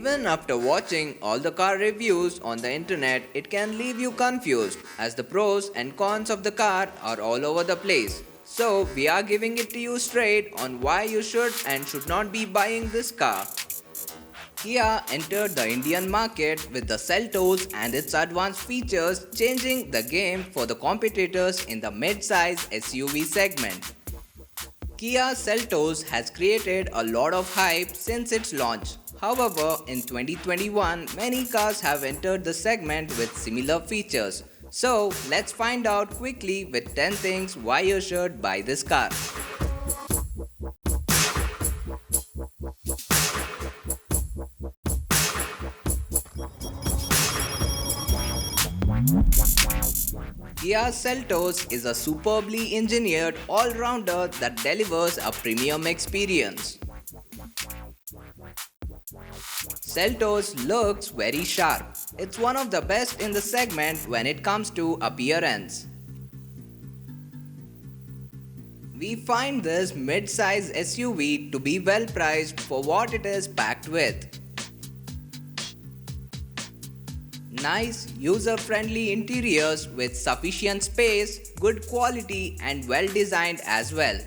Even after watching all the car reviews on the internet, it can leave you confused as the pros and cons of the car are all over the place. So, we are giving it to you straight on why you should and should not be buying this car. Kia entered the Indian market with the Seltos and its advanced features, changing the game for the competitors in the mid-size SUV segment. Kia Seltos has created a lot of hype since its launch. However, in 2021, many cars have entered the segment with similar features. So, let's find out quickly with 10 things why you should buy this car. Kia Seltos is a superbly engineered all-rounder that delivers a premium experience. Seltos looks very sharp. It's one of the best in the segment when it comes to appearance. We find this mid-size SUV to be well priced for what it is packed with. Nice, user-friendly interiors with sufficient space, good quality and well designed as well.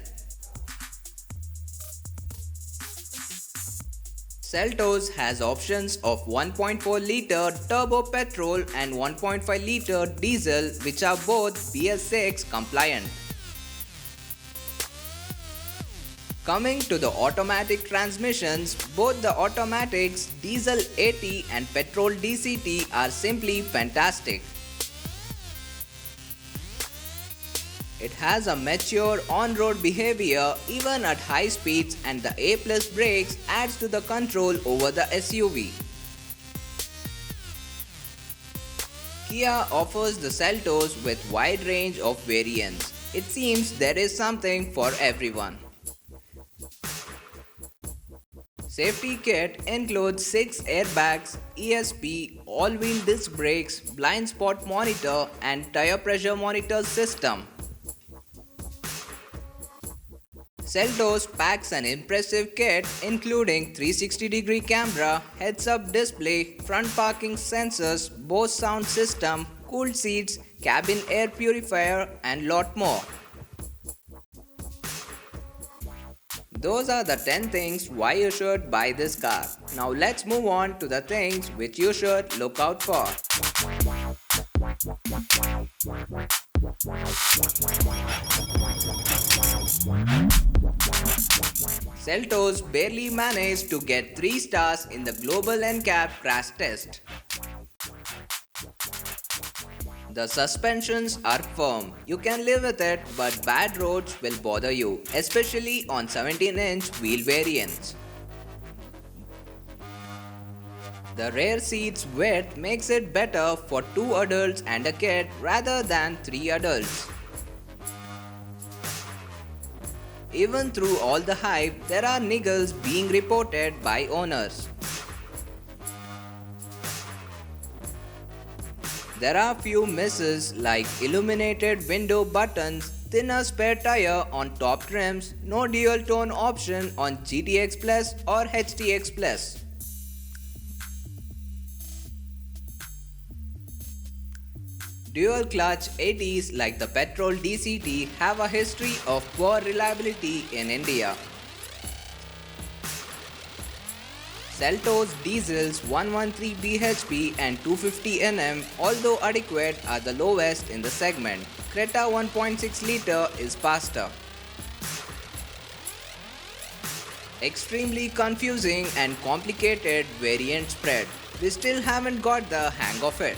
Seltos has options of 1.4-liter turbo petrol and 1.5-liter diesel which are both BS6 compliant. Coming to the automatic transmissions, both the automatics Diesel AT and Petrol DCT are simply fantastic. It has a mature on-road behavior even at high speeds and the A+ brakes adds to the control over the SUV. Kia offers the Seltos with wide range of variants. It seems there is something for everyone. Safety kit includes 6 airbags, ESP, all-wheel disc brakes, blind spot monitor and tire pressure monitor system. Seltos packs an impressive kit including 360-degree camera, heads-up display, front parking sensors, Bose sound system, cooled seats, cabin air purifier and lot more. Those are the 10 things why you should buy this car. Now let's move on to the things which you should look out for. Seltos barely managed to get 3 stars in the Global NCAP crash test. The suspensions are firm. You can live with it, but bad roads will bother you, especially on 17-inch wheel variants. The rear seat's width makes it better for 2 adults and a kid rather than 3 adults. Even through all the hype, there are niggles being reported by owners. There are few misses like illuminated window buttons, thinner spare tire on top trims, no dual tone option on GTX Plus or HTX Plus. Dual clutch ATs like the Petrol DCT have a history of poor reliability in India. Seltos diesels 113 bhp and 250 Nm, although adequate, are the lowest in the segment. Creta 1.6 liter is faster. Extremely confusing and complicated variant spread. We still haven't got the hang of it.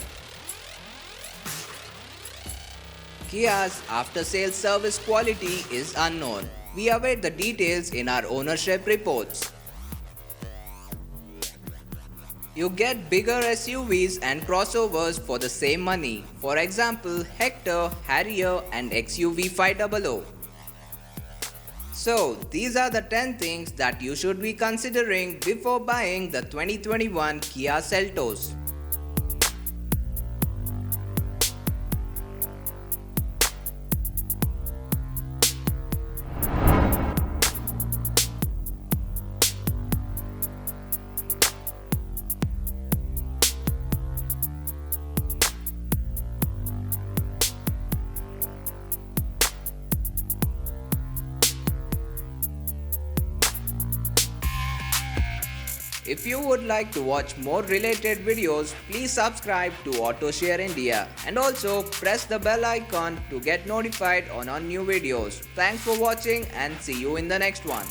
Kia's after-sales service quality is unknown. We await the details in our ownership reports. You get bigger SUVs and crossovers for the same money. For example, Hector, Harrier and XUV 500. So, these are the 10 things that you should be considering before buying the 2021 Kia Seltos. If you would like to watch more related videos, please subscribe to AutoShare India and also press the bell icon to get notified on our new videos. Thanks for watching and see you in the next one.